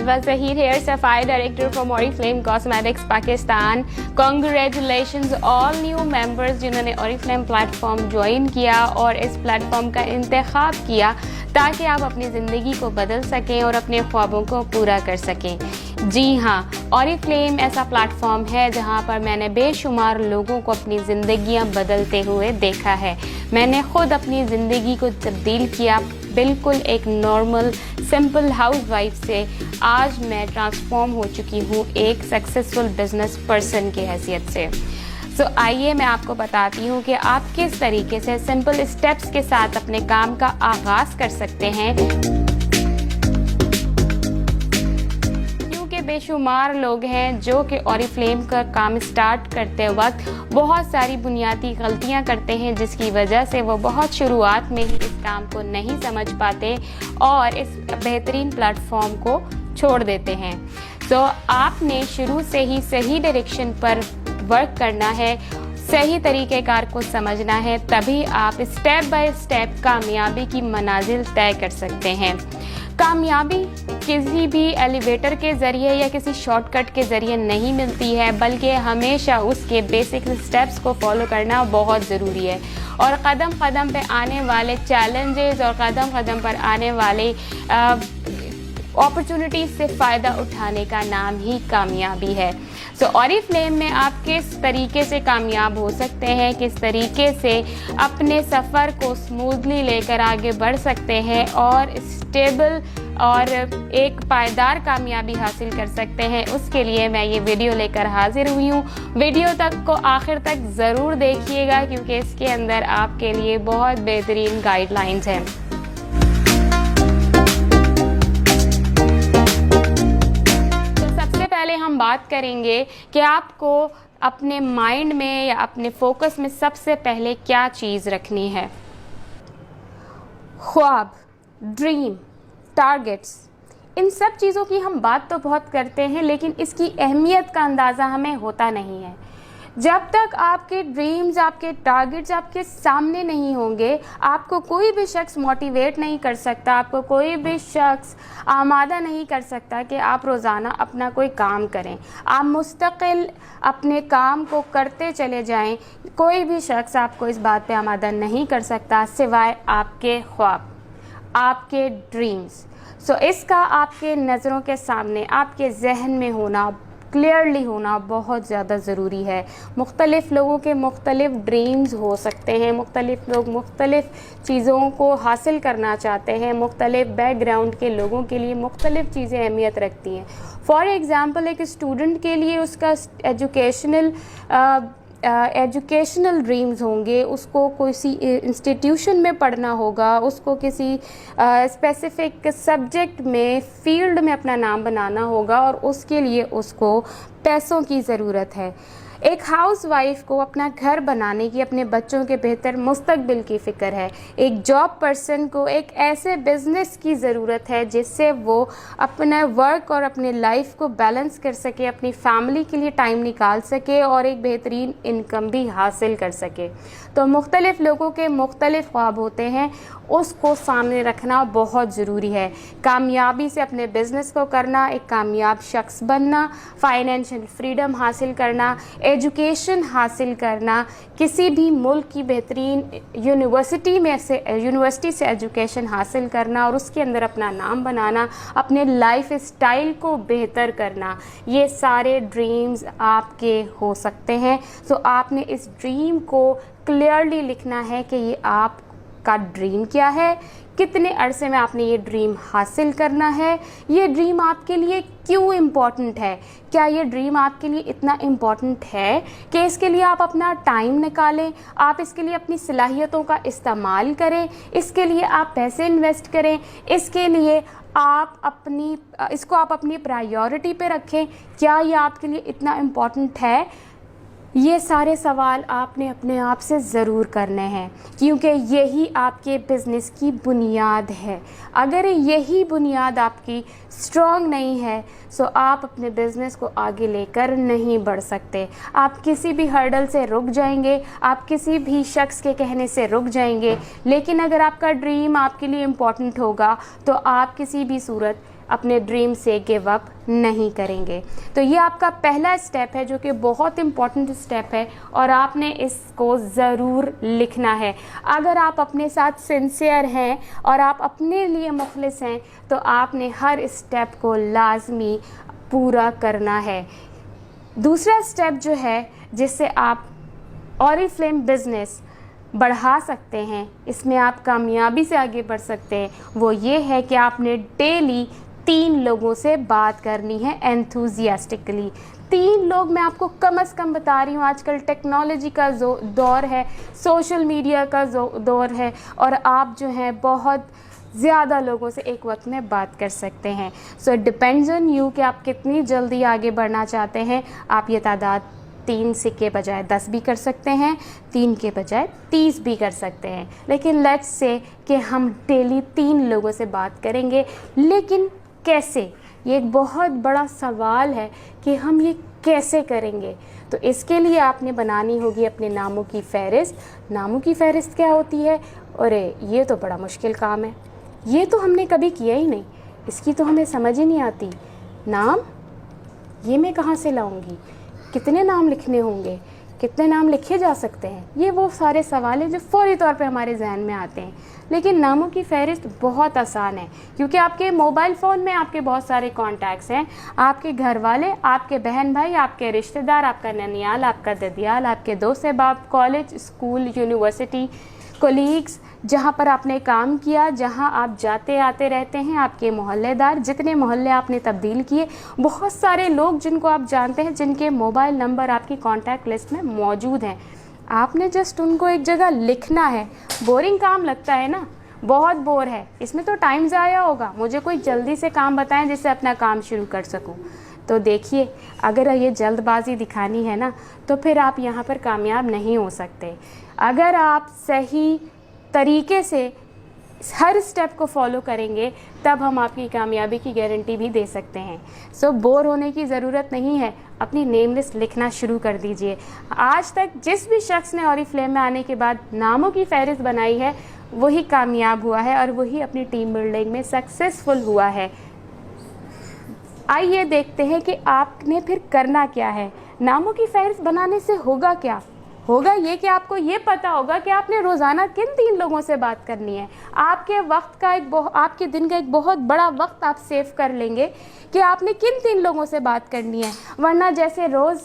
Talva Zahir here, Sapphire Director from Oriflame Cosmetics Pakistan. Congratulations all new members जिन्होंने Oriflame platform join किया और इस platform का इंतखाब किया ताकि आप अपनी ज़िंदगी को बदल सकें और अपने ख्वाबों को पूरा कर सकें। जी हाँ, Oriflame ऐसा प्लेटफॉर्म है जहाँ पर मैंने बेशुमार लोगों को अपनी ज़िंदगियाँ बदलते हुए देखा है। मैंने ख़ुद अपनी ज़िंदगी को तब्दील किया, बिल्कुल एक नॉर्मल सिंपल हाउसवाइफ से आज मैं ट्रांसफॉर्म हो चुकी हूँ एक सक्सेसफुल बिजनेस पर्सन की हैसियत से। आइए मैं आपको बताती हूँ कि आप किस तरीके से सिंपल स्टेप्स के साथ अपने काम का आगाज़ कर सकते हैं, क्योंकि बेशुमार लोग हैं जो कि Oriflame का काम स्टार्ट करते वक्त बहुत सारी बुनियादी गलतियाँ करते हैं जिसकी वजह से वो बहुत शुरुआत में ही इस काम को नहीं समझ पाते और इस बेहतरीन प्लेटफॉर्म को छोड़ देते हैं। आपने शुरू से ही सही डायरेक्शन पर वर्क करना है, सही तरीक़ेकार को समझना है, तभी आप स्टेप बाय स्टेप कामयाबी की मनाजिल तय कर सकते हैं। कामयाबी किसी भी एलिवेटर के ज़रिए या किसी शॉर्टकट के ज़रिए नहीं मिलती है, बल्कि हमेशा उसके बेसिक स्टेप्स को फॉलो करना बहुत ज़रूरी है और कदम कदम पे आने वाले चैलेंजेस और कदम कदम पर आने वाले अपॉर्चुनिटीज़ से फ़ायदा उठाने का नाम ही कामयाबी है। Oriflame में आप किस तरीके से कामयाब हो सकते हैं, किस तरीके से अपने सफ़र को स्मूथली लेकर आगे बढ़ सकते हैं और स्टेबल और एक पायदार कामयाबी हासिल कर सकते हैं, उसके लिए मैं ये वीडियो लेकर हाजिर हुई हूँ। वीडियो तक को आखिर तक ज़रूर देखिएगा क्योंकि इसके अंदर आपके लिए बहुत बेहतरीन गाइडलाइंस हैं। हम बात करेंगे कि आपको अपने माइंड में या अपने फोकस में सबसे पहले क्या चीज़ रखनी है। ख्वाब, ड्रीम, टारगेट्स, इन सब चीज़ों की हम बात तो बहुत करते हैं लेकिन इसकी अहमियत का अंदाज़ा हमें होता नहीं है। जब तक आपके ड्रीम्स, आपके टारगेट्स आपके सामने नहीं होंगे, आपको कोई भी शख्स मोटिवेट नहीं कर सकता, आपको कोई भी शख्स आमादा नहीं कर सकता कि आप रोज़ाना अपना कोई काम करें। आप मुस्तकिल अपने काम को करते चले जाएं, कोई भी शख्स आपको इस बात पे आमादा नहीं कर सकता सिवाय आपके ख्वाब, आपके ड्रीम्स। इसका आपके नज़रों के सामने, आपके जहन में होना, क्लियरली होना बहुत ज़्यादा ज़रूरी है। मुख्तलिफ़ लोगों के मुख्तलिफ़ ड्रीम्स हो सकते हैं, मुख्तलिफ़ लोग मुख्तलिफ़ चीज़ों को हासिल करना चाहते हैं, मुख्तलिफ़ बैकग्राउंड के लोगों के लिए मुख्तलिफ़ चीज़ें अहमियत रखती हैं। फॉर एग्ज़ाम्पल एक स्टूडेंट के लिए उसका एजुकेशनल ड्रीम्स होंगे, उसको किसी इंस्टीट्यूशन में पढ़ना होगा, उसको किसी स्पेसिफ़िक सब्जेक्ट में फ़ील्ड में अपना नाम बनाना होगा और उसके लिए उसको पैसों की ज़रूरत है। एक हाउसवाइफ को अपना घर बनाने की, अपने बच्चों के बेहतर मुस्तकबिल की फ़िक्र है। एक जॉब पर्सन को एक ऐसे बिज़नेस की ज़रूरत है जिससे वो अपना वर्क और अपने लाइफ को बैलेंस कर सके, अपनी फैमिली के लिए टाइम निकाल सके और एक बेहतरीन इनकम भी हासिल कर सके। तो मुख्तलिफ़ लोगों के मुख्तलिफ़ ख्वाब होते हैं, उसको सामने रखना बहुत ज़रूरी है। कामयाबी से अपने बिज़नेस को करना, एक कामयाब शख्स बनना, फाइनेंशियल फ्रीडम हासिल करना, एजुकेशन हासिल करना, किसी भी मुल्क की बेहतरीन यूनिवर्सिटी से एजुकेशन हासिल करना और उसके अंदर अपना नाम बनाना, अपने लाइफ स्टाइल को बेहतर करना, ये सारे ड्रीम्स आपके हो सकते हैं। आपने इस ड्रीम को क्लियरली लिखना है कि ये आपका ड्रीम क्या है, कितने अरसे में आपने ये ड्रीम हासिल करना है, ये ड्रीम आपके लिए क्यों इम्पॉर्टेंट है, क्या ये ड्रीम आपके लिए इतना इम्पॉर्टेंट है कि इसके लिए आप अपना टाइम निकालें, आप इसके लिए अपनी सलाहियतों का इस्तेमाल करें, इसके लिए आप पैसे इन्वेस्ट करें, इसके लिए इसको आप अपनी प्रायोरिटी पे रखें। क्या ये आपके लिए इतना इम्पॉर्टेंट है? ये सारे सवाल आपने अपने आप से ज़रूर करने हैं क्योंकि यही आपके बिज़नेस की बुनियाद है। अगर यही बुनियाद आपकी स्ट्रॉन्ग नहीं है तो आप अपने बिज़नेस को आगे लेकर नहीं बढ़ सकते। आप किसी भी हर्डल से रुक जाएंगे, आप किसी भी शख्स के कहने से रुक जाएंगे। लेकिन अगर आपका ड्रीम आपके लिए इम्पॉर्टेंट होगा तो आप किसी भी सूरत अपने ड्रीम से गिव अप नहीं करेंगे। तो ये आपका पहला स्टेप है जो कि बहुत इम्पॉर्टेंट स्टेप है और आपने इसको ज़रूर लिखना है। अगर आप अपने साथ सिंसियर हैं और आप अपने लिए मुखलिस हैं तो आपने हर स्टेप को लाजमी पूरा करना है। दूसरा स्टेप जो है जिससे आप ऑरिफ्लेम बिज़नेस बढ़ा सकते हैं, इसमें आप कामयाबी से आगे बढ़ सकते हैं, वो ये है कि आपने डेली 3 लोगों से बात करनी है एंथुजियास्टिकली। 3 लोग मैं आपको कम से कम बता रही हूँ, आजकल टेक्नोलॉजी का दौर है, सोशल मीडिया का दौर है और आप जो हैं बहुत ज़्यादा लोगों से एक वक्त में बात कर सकते हैं। So it depends on you कि आप कितनी जल्दी आगे बढ़ना चाहते हैं। आप ये तादाद 3 से के बजाय 10 भी कर सकते हैं, 3 के बजाय 30 भी कर सकते हैं, लेकिन लेट्स से कि हम डेली 3 लोगों से बात करेंगे। लेकिन कैसे, ये एक बहुत बड़ा सवाल है कि हम ये कैसे करेंगे। तो इसके लिए आपने बनानी होगी अपने नामों की फ़हरिस्त। नामों की फ़हरिस्त क्या होती है? अरे ये तो बड़ा मुश्किल काम है, ये तो हमने कभी किया ही नहीं, इसकी तो हमें समझ ही नहीं आती। नाम ये मैं कहाँ से लाऊंगी, कितने नाम लिखने होंगे, कितने नाम लिखे जा सकते हैं, ये वो सारे सवाल हैं जो फौरी तौर पे हमारे जहन में आते हैं। लेकिन नामों की फ़हरिस्त बहुत आसान है क्योंकि आपके मोबाइल फ़ोन में आपके बहुत सारे कॉन्टैक्ट्स हैं। आपके घर वाले, आपके बहन भाई, आपके रिश्तेदार, आपका ननियाल, आपका ददियाल, आपके दोस्त अहबाब, कॉलेज, स्कूल, यूनिवर्सिटी, कोलीग्स, जहाँ पर आपने काम किया, जहाँ आप जाते आते रहते हैं, आपके मोहल्लेदार, जितने मोहल्ले आपने तब्दील किए, बहुत सारे लोग जिनको आप जानते हैं जिनके मोबाइल नंबर आपकी कॉन्टैक्ट लिस्ट में मौजूद हैं। आपने जस्ट उनको एक जगह लिखना है। बोरिंग काम लगता है ना, बहुत बोर है, इसमें तो टाइम ज़ाया होगा, मुझे कोई जल्दी से काम बताएं जिससे अपना काम शुरू कर सकूं। तो देखिए, अगर ये जल्दबाजी दिखानी है ना तो फिर आप यहाँ पर कामयाब नहीं हो सकते। अगर आप सही तरीके से हर स्टेप को फॉलो करेंगे तब हम आपकी कामयाबी की गारंटी भी दे सकते हैं। सो बोर होने की ज़रूरत नहीं है, अपनी नेम लिस्ट लिखना शुरू कर दीजिए। आज तक जिस भी शख्स ने ऑरिफ्लेम में आने के बाद नामों की फ़हरिस्त बनाई है वही कामयाब हुआ है और वही अपनी टीम बिल्डिंग में सक्सेसफुल हुआ है। आइए देखते हैं कि आपने फिर करना क्या है। नामों की फ़हरिस्त बनाने से होगा क्या? होगा ये कि आपको ये पता होगा कि आपने रोज़ाना किन 3 लोगों से बात करनी है। आपके वक्त का आपके दिन का एक बहुत बड़ा वक्त आप सेव कर लेंगे कि आपने किन 3 लोगों से बात करनी है। वरना जैसे रोज़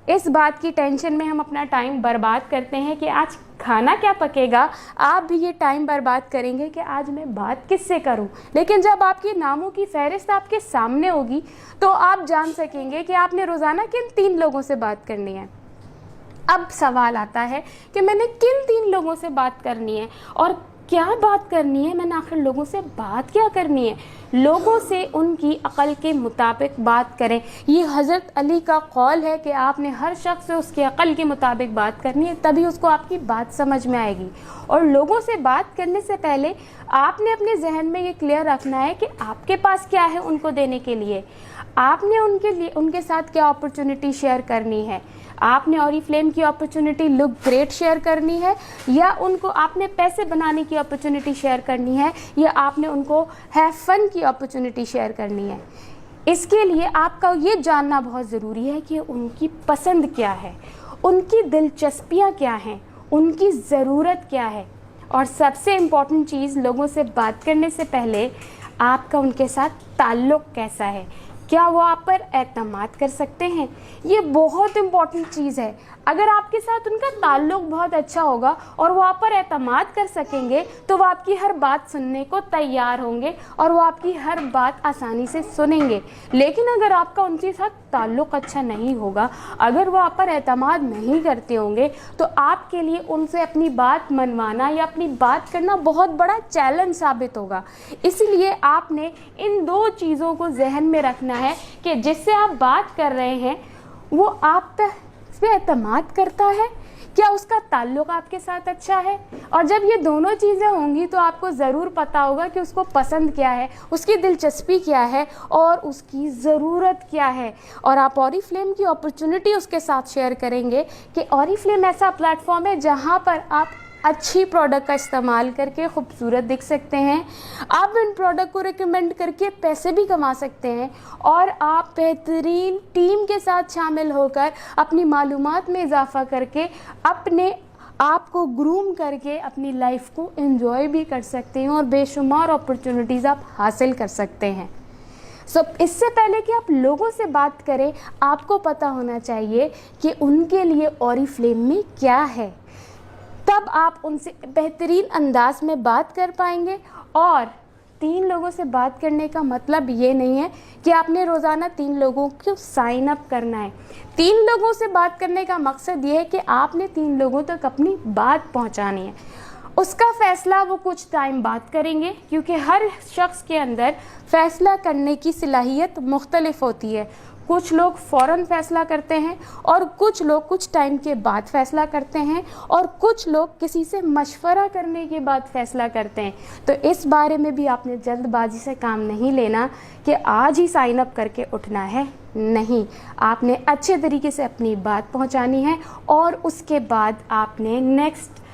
इस बात की टेंशन में हम अपना टाइम बर्बाद करते हैं कि आज खाना क्या पकेगा, आप भी ये टाइम बर्बाद करेंगे कि आज मैं बात किससे करूं। लेकिन जब आपकी नामों की फ़हरिस्त आपके सामने होगी तो आप जान सकेंगे कि आपने रोज़ाना किन 3 लोगों से बात करनी है। अब सवाल आता है कि मैंने किन 3 लोगों से बात करनी है और क्या बात करनी है, मैंने आखिर लोगों से बात क्या करनी है। लोगों से उनकी अक़ल के मुताबिक बात करें। ये हज़रत अली का कौल है कि आपने हर शख्स से उसके अक़ल के मुताबिक बात करनी है, तभी उसको आपकी बात समझ में आएगी। और लोगों से बात करने से पहले आपने अपने जहन में ये क्लियर रखना है कि आपके पास क्या है उनको देने के लिए। आपने उनके साथ क्या अपॉर्चुनिटी शेयर करनी है। आपने ऑरिफ्लेम की अपॉर्चुनिटी लुक ग्रेट शेयर करनी है, या उनको आपने पैसे बनाने की अपॉर्चुनिटी शेयर करनी है, या आपने उनको हैव फन की अपॉर्चुनिटी शेयर करनी है। इसके लिए आपका ये जानना बहुत ज़रूरी है कि उनकी पसंद क्या है, उनकी दिलचस्पियाँ क्या हैं, उनकी ज़रूरत क्या है। और सबसे इम्पॉर्टेंट चीज़, लोगों से बात करने से पहले आपका उनके साथ ताल्लुक़ कैसा है, क्या वो आप पर एतमाद कर सकते हैं। ये बहुत इम्पॉर्टेंट चीज़ है। अगर आपके साथ उनका ताल्लुक़ बहुत अच्छा होगा और वो आप पर एतमाद कर सकेंगे तो वो आपकी हर बात सुनने को तैयार होंगे और वो आपकी हर बात आसानी से सुनेंगे। लेकिन अगर आपका उनके साथ ताल्लुक़ अच्छा नहीं होगा, अगर वो आप पर एतमाद नहीं करते होंगे, तो आपके लिए उनसे अपनी बात मनवाना या अपनी बात करना बहुत बड़ा चैलेंज साबित होगा। इसलिए आपने इन 2 चीज़ों को जहन में रखना है कि जिससे आप बात कर रहे हैं वो आप पे एतमाद करता है, क्या उसका ताल्लुक़ आपके साथ अच्छा है। और जब ये दोनों चीज़ें होंगी तो आपको ज़रूर पता होगा कि उसको पसंद क्या है, उसकी दिलचस्पी क्या है और उसकी ज़रूरत क्या है। और आप ऑरिफ्लेम की अपॉर्चुनिटी उसके साथ शेयर करेंगे कि ऑरिफ्लेम ऐसा प्लेटफॉर्म है जहाँ पर आप अच्छी प्रोडक्ट का इस्तेमाल करके खूबसूरत दिख सकते हैं। आप इन प्रोडक्ट को रिकमेंड करके पैसे भी कमा सकते हैं और आप बेहतरीन टीम के साथ शामिल होकर अपनी मालूमात में इजाफ़ा करके अपने आप को ग्रूम करके अपनी लाइफ को एंजॉय भी कर सकते हैं और बेशुमार अपॉर्चुनिटीज़ आप हासिल कर सकते हैं। इससे पहले कि आप लोगों से बात करें, आपको पता होना चाहिए कि उनके लिए ऑरिफ्लेम में क्या है, तब आप उनसे बेहतरीन अंदाज में बात कर पाएंगे। और 3 लोगों से बात करने का मतलब ये नहीं है कि आपने रोज़ाना 3 लोगों को साइन अप करना है। 3 लोगों से बात करने का मकसद ये है कि आपने 3 लोगों तक अपनी बात पहुंचानी है। उसका फ़ैसला वो कुछ टाइम बाद करेंगे, क्योंकि हर शख्स के अंदर फ़ैसला करने की सलाहियत मुख्तलिफ होती है। कुछ लोग फ़ौरन फ़ैसला करते हैं और कुछ लोग कुछ टाइम के बाद फ़ैसला करते हैं और कुछ लोग किसी से मशवरा करने के बाद फ़ैसला करते हैं। तो इस बारे में भी आपने जल्दबाजी से काम नहीं लेना कि आज ही साइन अप करके उठना है, नहीं। आपने अच्छे तरीके से अपनी बात पहुंचानी है और उसके बाद आपने नेक्स्ट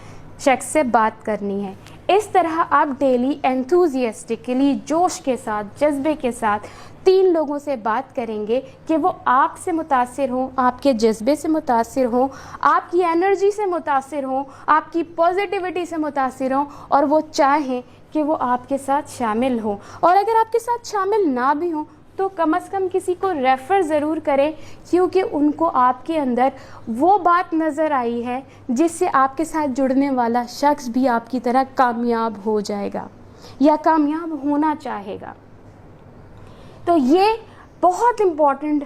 शख्स से बात करनी है। इस तरह आप डेली एंथुजियास्टिकली, जोश के साथ, जज्बे के साथ 3 लोगों से बात करेंगे कि वो आपसे मुतासिर हों, आपके जज्बे से मुतासिर हों, आपकी एनर्जी से मुतासिर हों, आपकी पॉजिटिविटी से मुतासिर हों और वो चाहें कि वो आपके साथ शामिल हों। और अगर आपके साथ शामिल ना भी हों तो कम से कम किसी को रेफ़र ज़रूर करें, क्योंकि उनको आपके अंदर वो बात नज़र आई है जिससे आपके साथ जुड़ने वाला शख्स भी आपकी तरह कामयाब हो जाएगा या कामयाब होना चाहेगा। तो ये बहुत इम्पॉर्टेंट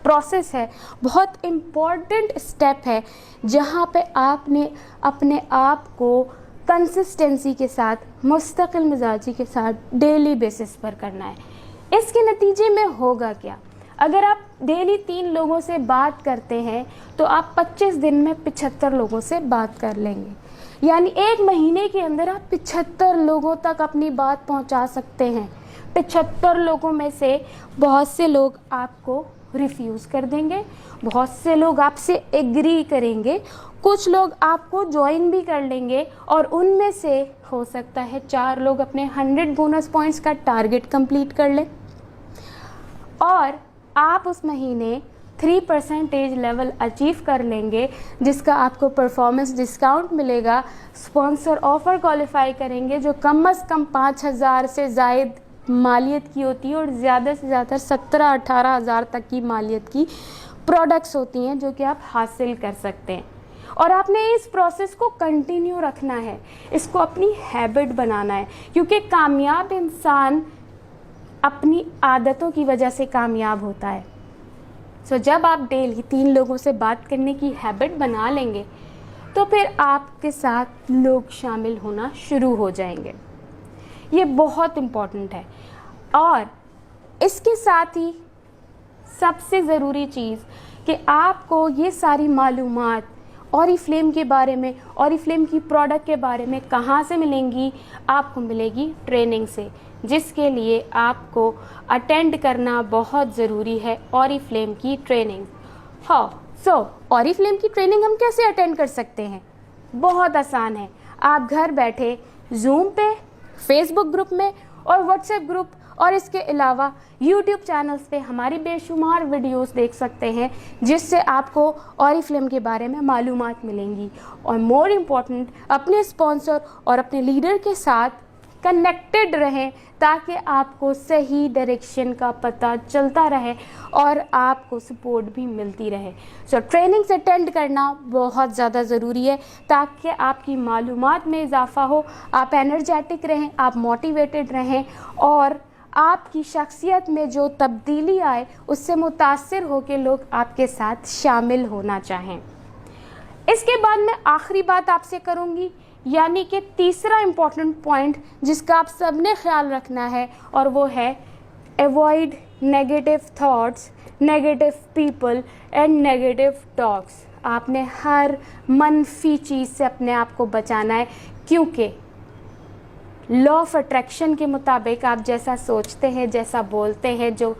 प्रोसेस है, बहुत इम्पॉर्टेंट स्टेप है, जहाँ पे आपने अपने आप को कंसिस्टेंसी के साथ, मुस्तकिल मिजाजी के साथ डेली बेसिस पर करना है। इसके नतीजे में होगा क्या? अगर आप डेली 3 लोगों से बात करते हैं तो आप 25 दिन में 75 लोगों से बात कर लेंगे। यानी 1 महीने के अंदर आप 75 लोगों तक अपनी बात पहुंचा सकते हैं। 75 लोगों में से बहुत से लोग आपको रिफ्यूज़ कर देंगे, बहुत से लोग आपसे एग्री करेंगे, कुछ लोग आपको ज्वाइन भी कर लेंगे और उनमें से हो सकता है 4 लोग अपने 100 बोनस पॉइंट्स का टारगेट कंप्लीट कर लें और आप उस महीने 3% लेवल अचीव कर लेंगे, जिसका आपको परफॉर्मेंस डिस्काउंट मिलेगा। स्पॉन्सर ऑफ़र क्वालिफाई करेंगे जो कम से कम 5,000 से ज़ायद मालियत की होती है और ज़्यादा से ज़्यादा 17-18 हज़ार तक की मालियत की प्रोडक्ट्स होती हैं जो कि आप हासिल कर सकते हैं। और आपने इस प्रोसेस को कंटिन्यू रखना है, इसको अपनी हैबिट बनाना है, क्योंकि कामयाब इंसान अपनी आदतों की वजह से कामयाब होता है। जब आप डेली 3 लोगों से बात करने की हैबिट बना लेंगे तो फिर आपके साथ लोग शामिल होना शुरू हो जाएंगे। ये बहुत इम्पॉर्टेंट है। और इसके साथ ही सबसे ज़रूरी चीज़ कि आपको ये सारी मालूमात ऑरिफ्लेम के बारे में, ऑरिफ्लेम की प्रोडक्ट के बारे में कहाँ से मिलेंगी? आपको मिलेगी ट्रेनिंग से, जिसके लिए आपको अटेंड करना बहुत ज़रूरी है ऑरिफ्लेम की ट्रेनिंग। ऑरिफ्लेम की ट्रेनिंग हम कैसे अटेंड कर सकते हैं? बहुत आसान है। आप घर बैठे जूम पे, फेसबुक ग्रुप में और व्हाट्सएप ग्रुप और इसके अलावा यूट्यूब चैनल्स पे हमारी बेशुमार वीडियोस देख सकते हैं, जिससे आपको ऑरिफ्लेम के बारे में मालूमात मिलेंगी। और मोर इम्पॉर्टेंट, अपने स्पॉन्सर और अपने लीडर के साथ कनेक्टेड रहें ताकि आपको सही डायरेक्शन का पता चलता रहे और आपको सपोर्ट भी मिलती रहे। ट्रेनिंग्स अटेंड करना बहुत ज़्यादा ज़रूरी है ताकि आपकी मालूमात में इजाफ़ा हो, आप एनर्जेटिक रहें, आप मोटिवेटेड रहें और आपकी शख्सियत में जो तब्दीली आए उससे मुतासिर होकर लोग आपके साथ शामिल होना चाहें। इसके बाद मैं आखिरी बात आपसे करूँगी, यानी कि तीसरा इम्पॉर्टेंट पॉइंट जिसका आप सब ने ख्याल रखना है, और वो है avoid negative thoughts, negative people and negative talks. आपने हर मनफी चीज़ से अपने आप को बचाना है, क्योंकि लॉ ऑफ अट्रैक्शन के मुताबिक आप जैसा सोचते हैं, जैसा बोलते हैं, जो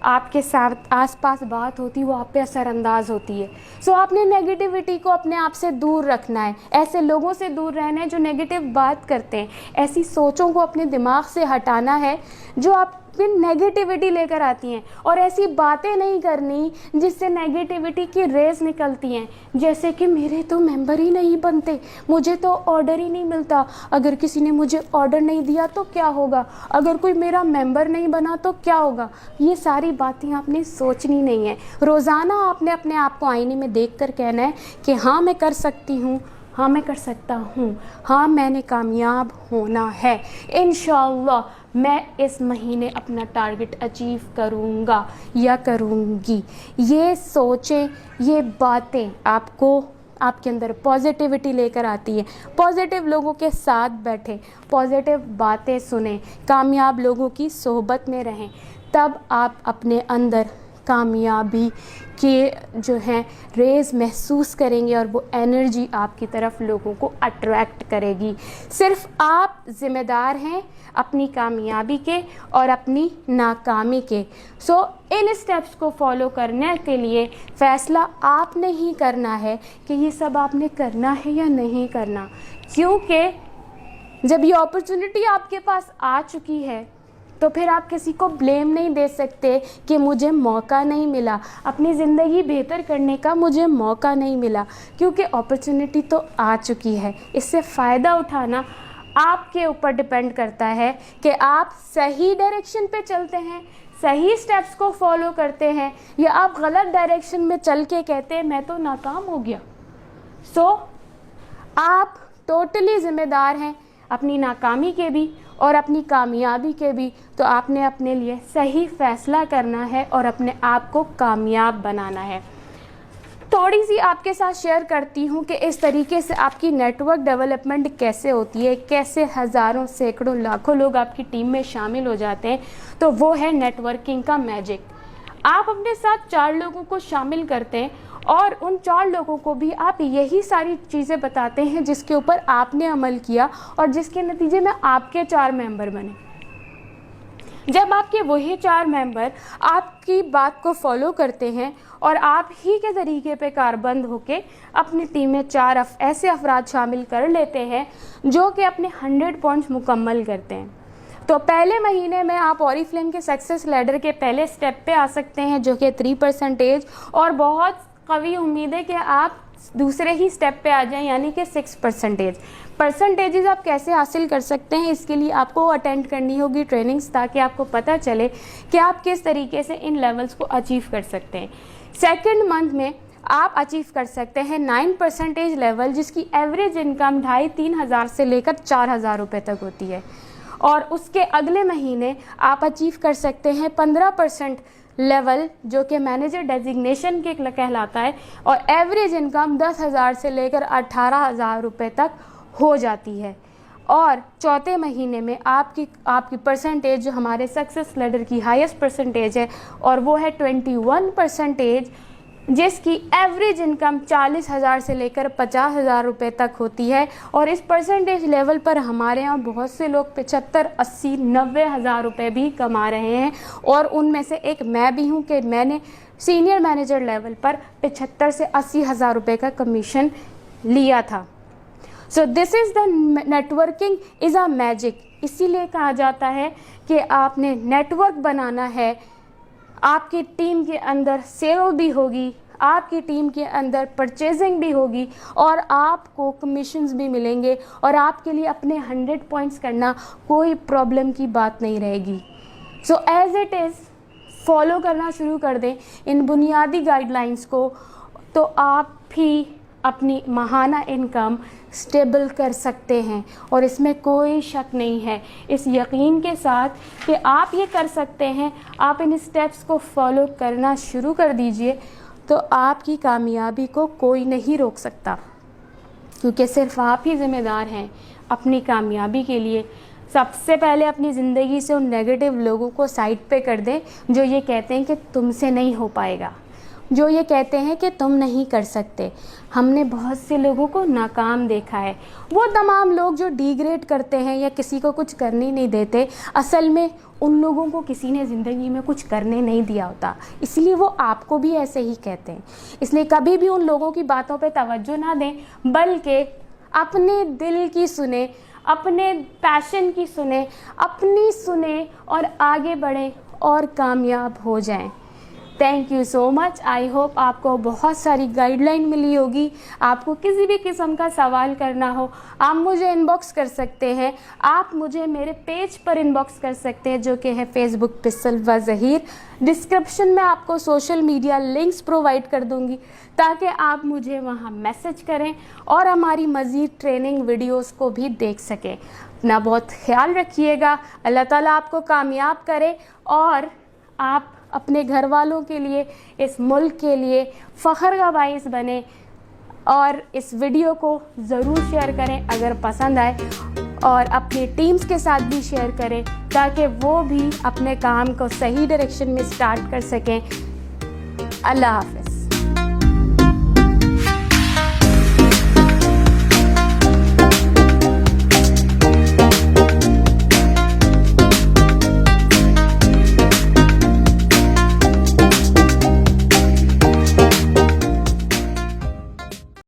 आपके साथ आसपास बात होती है वो आप पे असरअंदाज होती है। सो आपने नेगेटिविटी को अपने आप से दूर रखना है, ऐसे लोगों से दूर रहना है जो नेगेटिव बात करते हैं, ऐसी सोचों को अपने दिमाग से हटाना है जो आप नेगेटिविटी लेकर आती हैं, और ऐसी बातें नहीं करनी जिससे नेगेटिविटी की रेस निकलती हैं, जैसे कि मेरे तो मेंबर ही नहीं बनते, मुझे तो ऑर्डर ही नहीं मिलता, अगर किसी ने मुझे ऑर्डर नहीं दिया तो क्या होगा, अगर कोई मेरा मेंबर नहीं बना तो क्या होगा। ये सारी बातें आपने सोचनी नहीं है। रोज़ाना आपने अपने आप को आईने में देख कर कहना है कि हाँ मैं कर सकती हूँ, हाँ मैं कर सकता हूँ, हाँ मैंने कामयाब होना है, इंशाअल्लाह मैं इस महीने अपना टारगेट अचीव करूँगा या करूँगी। ये सोचें, ये बातें आपको आपके अंदर पॉजिटिविटी लेकर आती है। पॉजिटिव लोगों के साथ बैठें, पॉजिटिव बातें सुनें, कामयाब लोगों की सोहबत में रहें, तब आप अपने अंदर कामयाबी के जो हैं रेज़ महसूस करेंगे और वो एनर्जी आपकी तरफ लोगों को अट्रैक्ट करेगी। सिर्फ आप ज़िम्मेदार हैं अपनी कामयाबी के और अपनी नाकामी के। सो इन स्टेप्स को फॉलो करने के लिए फ़ैसला आपने ही करना है कि ये सब आपने करना है या नहीं करना, क्योंकि जब ये अपॉर्चुनिटी आपके पास आ चुकी है तो फिर आप किसी को ब्लेम नहीं दे सकते कि मुझे मौका नहीं मिला, अपनी ज़िंदगी बेहतर करने का मुझे मौका नहीं मिला, क्योंकि अपॉर्चुनिटी तो आ चुकी है। इससे फ़ायदा उठाना आपके ऊपर डिपेंड करता है कि आप सही डायरेक्शन पे चलते हैं, सही स्टेप्स को फॉलो करते हैं, या आप गलत डायरेक्शन में चल के कहते हैं मैं तो नाकाम हो गया। सो आप टोटली ज़िम्मेदार हैं अपनी नाकामी के भी और अपनी कामयाबी के भी। तो आपने अपने लिए सही फ़ैसला करना है और अपने आप को कामयाब बनाना है। थोड़ी सी आपके साथ शेयर करती हूँ कि इस तरीके से आपकी नेटवर्क डेवलपमेंट कैसे होती है, कैसे हज़ारों सैकड़ों लाखों लोग आपकी टीम में शामिल हो जाते हैं। तो वो है नेटवर्किंग का मैजिक। आप अपने साथ 4 लोगों को शामिल करते हैं और उन 4 लोगों को भी आप यही सारी चीज़ें बताते हैं जिसके ऊपर आपने अमल किया और जिसके नतीजे में आपके 4 मेंबर बने। जब आपके वही 4 मेंबर आपकी बात को फॉलो करते हैं और आप ही के तरीके पे कारबंद होके अपनी टीम में 4 ऐसे अफराद शामिल कर लेते हैं जो कि अपने 100 पॉइंट्स मुकम्मल करते हैं, तो पहले महीने में आप ऑरिफ्लेम के सक्सेस लैडर के पहले स्टेप पे आ सकते हैं जो कि 3%, और बहुत कवी उम्मीद है कि आप दूसरे ही स्टेप पे आ जाएं यानी कि 6%। परसेंटेजेस आप कैसे हासिल कर सकते हैं, इसके लिए आपको अटेंड करनी होगी ट्रेनिंग्स, ताकि आपको पता चले कि आप किस तरीके से इन लेवल्स को अचीव कर सकते हैं। सेकेंड मंथ में आप अचीव कर सकते हैं 9% लेवल, जिसकी एवरेज इनकम 2,500-3 हज़ार से लेकर 4 हज़ार रुपये तक होती है। और उसके अगले महीने आप अचीव कर सकते हैं 15% लेवल जो कि मैनेजर डेजिग्नेशन के कहलाता है, और एवरेज इनकम 10 हज़ार से लेकर 18 हज़ार रुपये तक हो जाती है। और चौथे महीने में आपकी परसेंटेज जो हमारे सक्सेस लैडर की हाईएस्ट परसेंटेज है और वो है 21%, जिसकी एवरेज इनकम 40 हज़ार से लेकर 50 हज़ार रुपये तक होती है। और इस परसेंटेज लेवल पर हमारे यहाँ बहुत से लोग 75, 80, 90 हज़ार रुपये भी कमा रहे हैं, और उनमें से एक मैं भी हूँ कि मैंने सीनियर मैनेजर लेवल पर 75 से 80 हज़ार रुपये का कमीशन लिया था। So this is the networking is a magic. इसीलिए कहा जाता है कि आपने नेटवर्क बनाना है। आपकी टीम के अंदर सेल भी होगी, आपकी टीम के अंदर परचेजिंग भी होगी, और आपको कमीशंस भी मिलेंगे, और आपके लिए अपने 100 पॉइंट्स करना कोई प्रॉब्लम की बात नहीं रहेगी। So as it is follow करना शुरू कर दें इन बुनियादी गाइडलाइंस को, तो आप भी अपनी माहाना इनकम स्टेबल कर सकते हैं। और इसमें कोई शक नहीं है, इस यकीन के साथ कि आप ये कर सकते हैं, आप इन स्टेप्स को फॉलो करना शुरू कर दीजिए, तो आपकी कामयाबी को कोई नहीं रोक सकता, क्योंकि सिर्फ आप ही ज़िम्मेदार हैं अपनी कामयाबी के लिए। सबसे पहले अपनी ज़िंदगी से उन नेगेटिव लोगों को साइड पे कर दें जो ये कहते हैं कि तुमसे नहीं हो पाएगा। जो ये कहते हैं कि तुम नहीं कर सकते। हमने बहुत से लोगों को नाकाम देखा है। वो तमाम लोग जो डिग्रेड करते हैं या किसी को कुछ करने नहीं देते, असल में उन लोगों को किसी ने ज़िंदगी में कुछ करने नहीं दिया होता, इसलिए वो आपको भी ऐसे ही कहते हैं। इसलिए कभी भी उन लोगों की बातों पे तवज्जो ना दें, बल्कि अपने दिल की सुने, अपने पैशन की सुने, अपनी सुने और आगे बढ़ें और कामयाब हो जाएं। Thank you so much. I hope आपको बहुत सारी गाइडलाइन मिली होगी। आपको किसी भी किस्म का सवाल करना हो, आप मुझे इनबॉक्स कर सकते हैं। आप मुझे मेरे पेज पर इनबॉक्स कर सकते हैं, जो कि है फेसबुक पे सिल्वा ज़हीर। डिस्क्रिप्शन में आपको सोशल मीडिया लिंक्स प्रोवाइड कर दूंगी, ताकि आप मुझे वहाँ मैसेज करें और हमारी मज़ीद ट्रेनिंग वीडियोस को भी देख सकें। अपना बहुत ख्याल रखिएगा। अल्लाह ताला आपको कामयाब करे और आप अपने घर वालों के लिए, इस मुल्क के लिए फ़ख्र का बाइस बने। और इस वीडियो को ज़रूर शेयर करें अगर पसंद आए, और अपनी टीम्स के साथ भी शेयर करें, ताकि वो भी अपने काम को सही डायरेक्शन में स्टार्ट कर सकें। अल्लाह हाफ़िज़।